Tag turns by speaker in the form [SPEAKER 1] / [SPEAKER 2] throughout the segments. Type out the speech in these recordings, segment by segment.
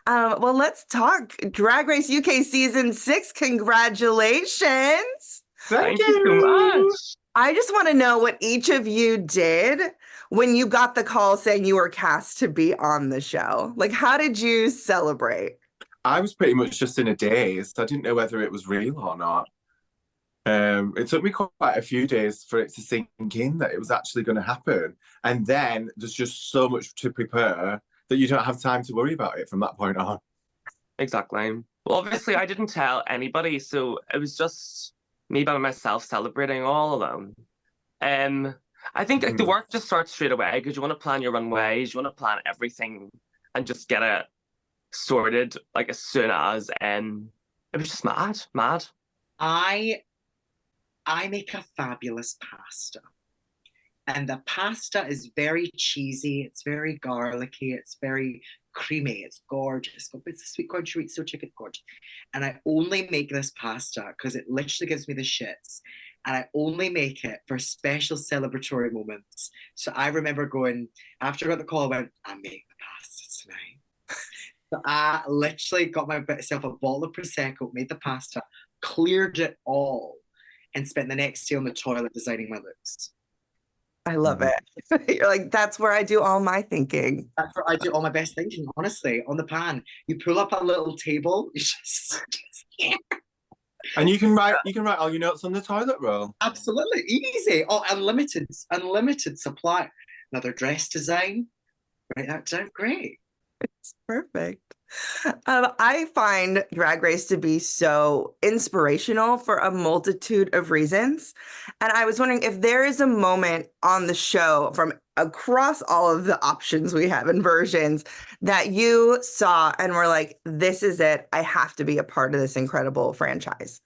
[SPEAKER 1] Well, let's talk Drag Race UK season 6. Congratulations.
[SPEAKER 2] Thank
[SPEAKER 3] Thank you so
[SPEAKER 2] you.
[SPEAKER 3] much.
[SPEAKER 1] I just want to know what each of you did when you got the call saying you were cast to be on the show. Like, how did you celebrate?
[SPEAKER 2] I was pretty much just in a daze. I didn't know whether it was real or not. It took me quite a few days for it to sink in that it was actually going to happen. And then there's just so much to prepare that you don't have time to worry about it from that point on.
[SPEAKER 3] Exactly. Well, obviously, I didn't tell anybody, so it was just me by myself celebrating all alone. Um, I think like the work just starts straight away because you want to plan your runways, you want to plan everything, and just get it sorted like as soon as. It was just mad, mad.
[SPEAKER 4] I I make a fabulous pasta. And the pasta is very cheesy, it's very garlicky, it's very creamy, it's gorgeous. It's a sweet corn chorizo chicken, gorgeous. And I only make this pasta because it literally gives me the shits. And I only make it for special celebratory moments. So I remember going, after I got the call, I went, I make the pasta tonight. So I literally got myself a bottle of Prosecco, made the pasta, cleared it all, and spent the next day on the toilet designing my looks.
[SPEAKER 1] I love it. You're like, that's where I do all my thinking.
[SPEAKER 4] That's where I do all my best thinking, honestly, on the pan. You pull up a little table, you just yeah.
[SPEAKER 2] And you can write all your notes on the toilet roll.
[SPEAKER 4] Absolutely easy. Oh, unlimited supply. Another dress design. Write that down. Great.
[SPEAKER 1] It's perfect. I find Drag Race to be so inspirational for a multitude of reasons. And I was wondering if there is a moment on the show from across all of the options we have and versions that you saw and were like, this is it. I have to be a part of this incredible franchise.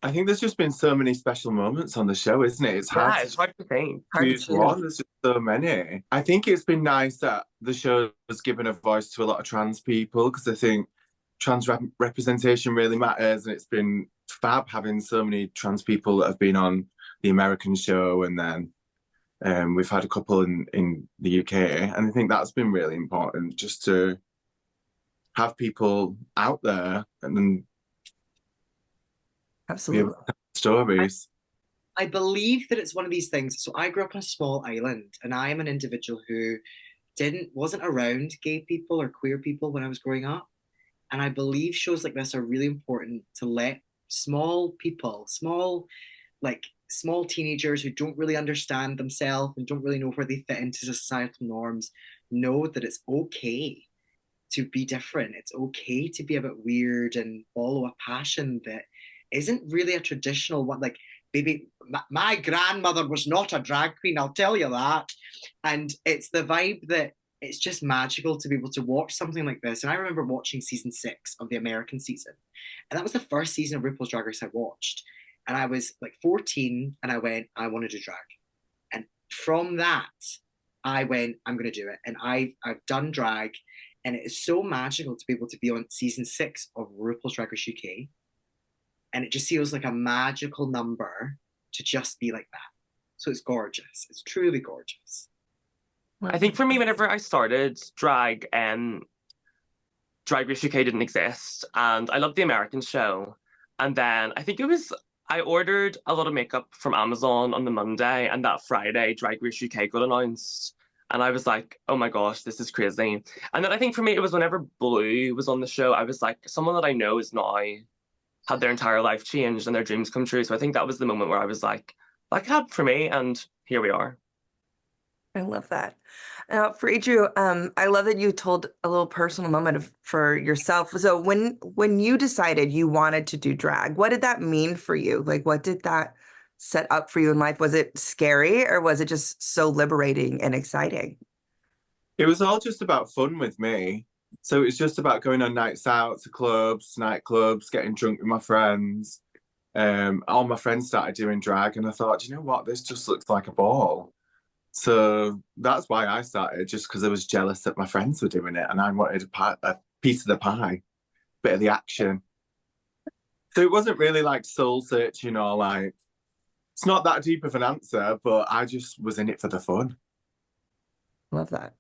[SPEAKER 2] I think there's just been so many special moments on the show, isn't it? It's hard
[SPEAKER 3] It's hard to think.
[SPEAKER 1] Hard to
[SPEAKER 2] choose one. There's just so many. I think it's been nice that the show has given a voice to a lot of trans people because I think trans representation really matters, and it's been fab having so many trans people that have been on the American show, and then we've had a couple in the UK, and I think that's been really important just to have people out there and then
[SPEAKER 1] Absolutely.
[SPEAKER 2] stories.
[SPEAKER 4] I believe that it's one of these things. So I grew up on a small island, and I am an individual who wasn't around gay people or queer people when I was growing up. And I believe shows like this are really important to let small people, small teenagers who don't really understand themselves and don't really know where they fit into societal norms, know that it's okay to be different. It's okay to be a bit weird and follow a passion that isn't really a traditional one. Like, baby, my grandmother was not a drag queen, I'll tell you that. And it's the vibe that it's just magical to be able to watch something like this. And I remember watching season 6 of the American season. And that was the first season of RuPaul's Drag Race I watched. And I was like 14 and I went, I want to do drag. And from that, I went, I'm going to do it. And I've done drag. And it is so magical to be able to be on season 6 of RuPaul's Drag Race UK. And it just feels like a magical number to just be like that. So it's gorgeous. It's truly gorgeous.
[SPEAKER 3] I think for me, whenever I started drag, Drag Race UK didn't exist, and I loved the American show. And then I ordered a lot of makeup from Amazon on the Monday, and that Friday, Drag Race UK got announced. And I was like, oh my gosh, this is crazy. And then I think for me, it was whenever Blue was on the show, I was like, someone that I know is now had their entire life changed and their dreams come true. So I think that was the moment where I was like, that could happen for me, and here we are.
[SPEAKER 1] I love that. For Adriu, I love that you told a little personal moment for yourself. So when you decided you wanted to do drag, what did that mean for you? Like, what did that set up for you in life? Was it scary or was it just so liberating and exciting?
[SPEAKER 2] It was all just about fun with me. So it's just about going on nights out to clubs, nightclubs, getting drunk with my friends. All my friends started doing drag, and I thought, you know what, this just looks like a ball. So that's why I started, just because I was jealous that my friends were doing it, and I wanted a piece of the pie, bit of the action. So it wasn't really like soul searching or like, it's not that deep of an answer, but I just was in it for the fun.
[SPEAKER 1] Love that.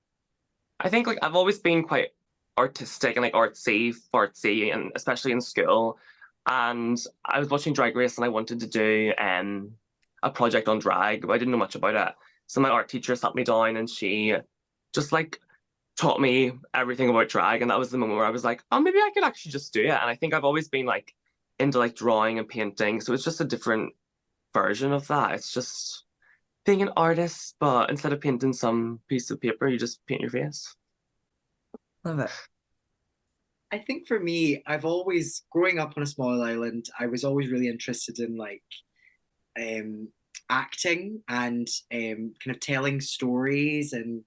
[SPEAKER 3] I think like I've always been quite artistic and like fartsy, and especially in school. And I was watching Drag Race and I wanted to do a project on drag, but I didn't know much about it. So my art teacher sat me down and she just like taught me everything about drag. And that was the moment where I was like, oh, maybe I could actually just do it. And I think I've always been like into like drawing and painting. So it's just a different version of that. It's just being an artist, but instead of painting some piece of paper, you just paint your face.
[SPEAKER 1] Love it.
[SPEAKER 4] I think for me, I've always, growing up on a small island, I was always really interested in like um, acting and kind of telling stories and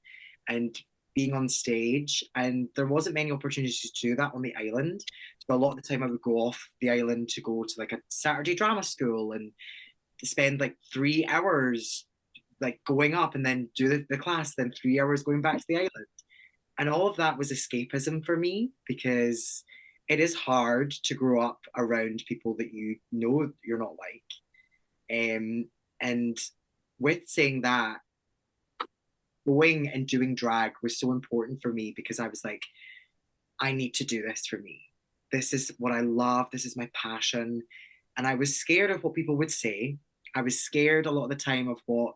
[SPEAKER 4] being on stage. And there wasn't many opportunities to do that on the island. So a lot of the time I would go off the island to go to like a Saturday drama school and spend like 3 hours like going up and then do the class, then 3 hours going back to the island. And all of that was escapism for me because it is hard to grow up around people that you know you're not like. And with saying that, going and doing drag was so important for me because I was like, I need to do this for me. This is what I love. This is my passion. And I was scared of what people would say. I was scared a lot of the time of what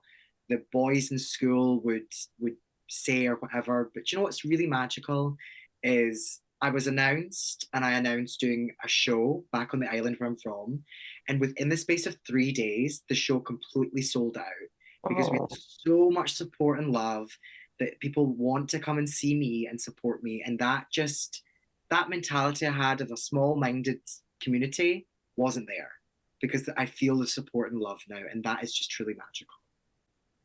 [SPEAKER 4] the boys in school would say or whatever. But you know what's really magical is I was announced and I announced doing a show back on the island where I'm from. And within the space of 3 days, the show completely sold out because we had so much support and love that people want to come and see me and support me. And that mentality I had of a small-minded community wasn't there because I feel the support and love now. And that is just truly magical.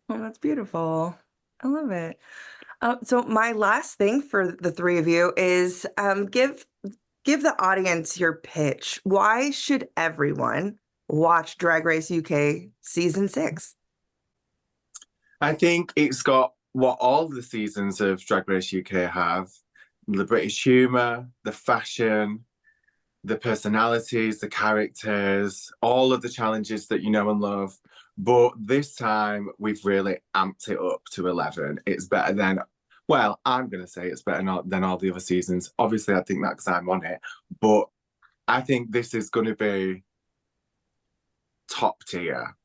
[SPEAKER 1] Oh, that's beautiful. I love it. So my last thing for the three of you is give the audience your pitch. Why should everyone watch Drag Race UK season 6?
[SPEAKER 2] I think it's got what all the seasons of Drag Race UK have: the British humour, the fashion, the personalities, the characters, all of the challenges that you know and love. But this time we've really amped it up to 11. It's better than, well, I'm going to say it's better than all the other seasons. Obviously, I think that because I'm on it. But I think this is going to be top tier.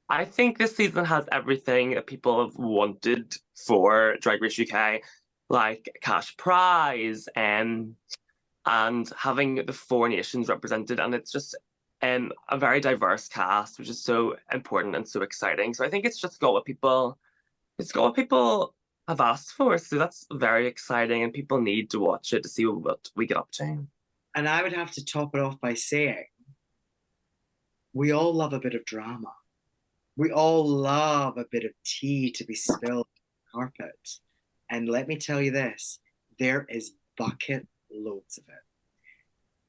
[SPEAKER 3] I think this season has everything that people have wanted for Drag Race UK, like cash prize and having the 4 nations represented, and it's just a very diverse cast, which is so important and so exciting. So I think it's got what people have asked for. So that's very exciting, and people need to watch it to see what we get up to.
[SPEAKER 4] And I would have to top it off by saying, we all love a bit of drama. We all love a bit of tea to be spilled on the carpet. And let me tell you this, there is bucket loads of it.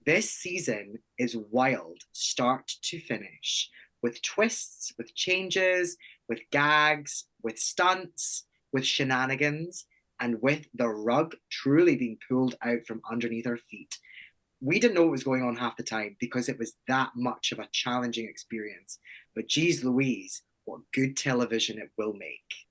[SPEAKER 4] This season is wild, start to finish, with twists, with changes, with gags, with stunts, with shenanigans, and with the rug truly being pulled out from underneath our feet. We didn't know what was going on half the time because it was that much of a challenging experience. But geez Louise, what good television it will make.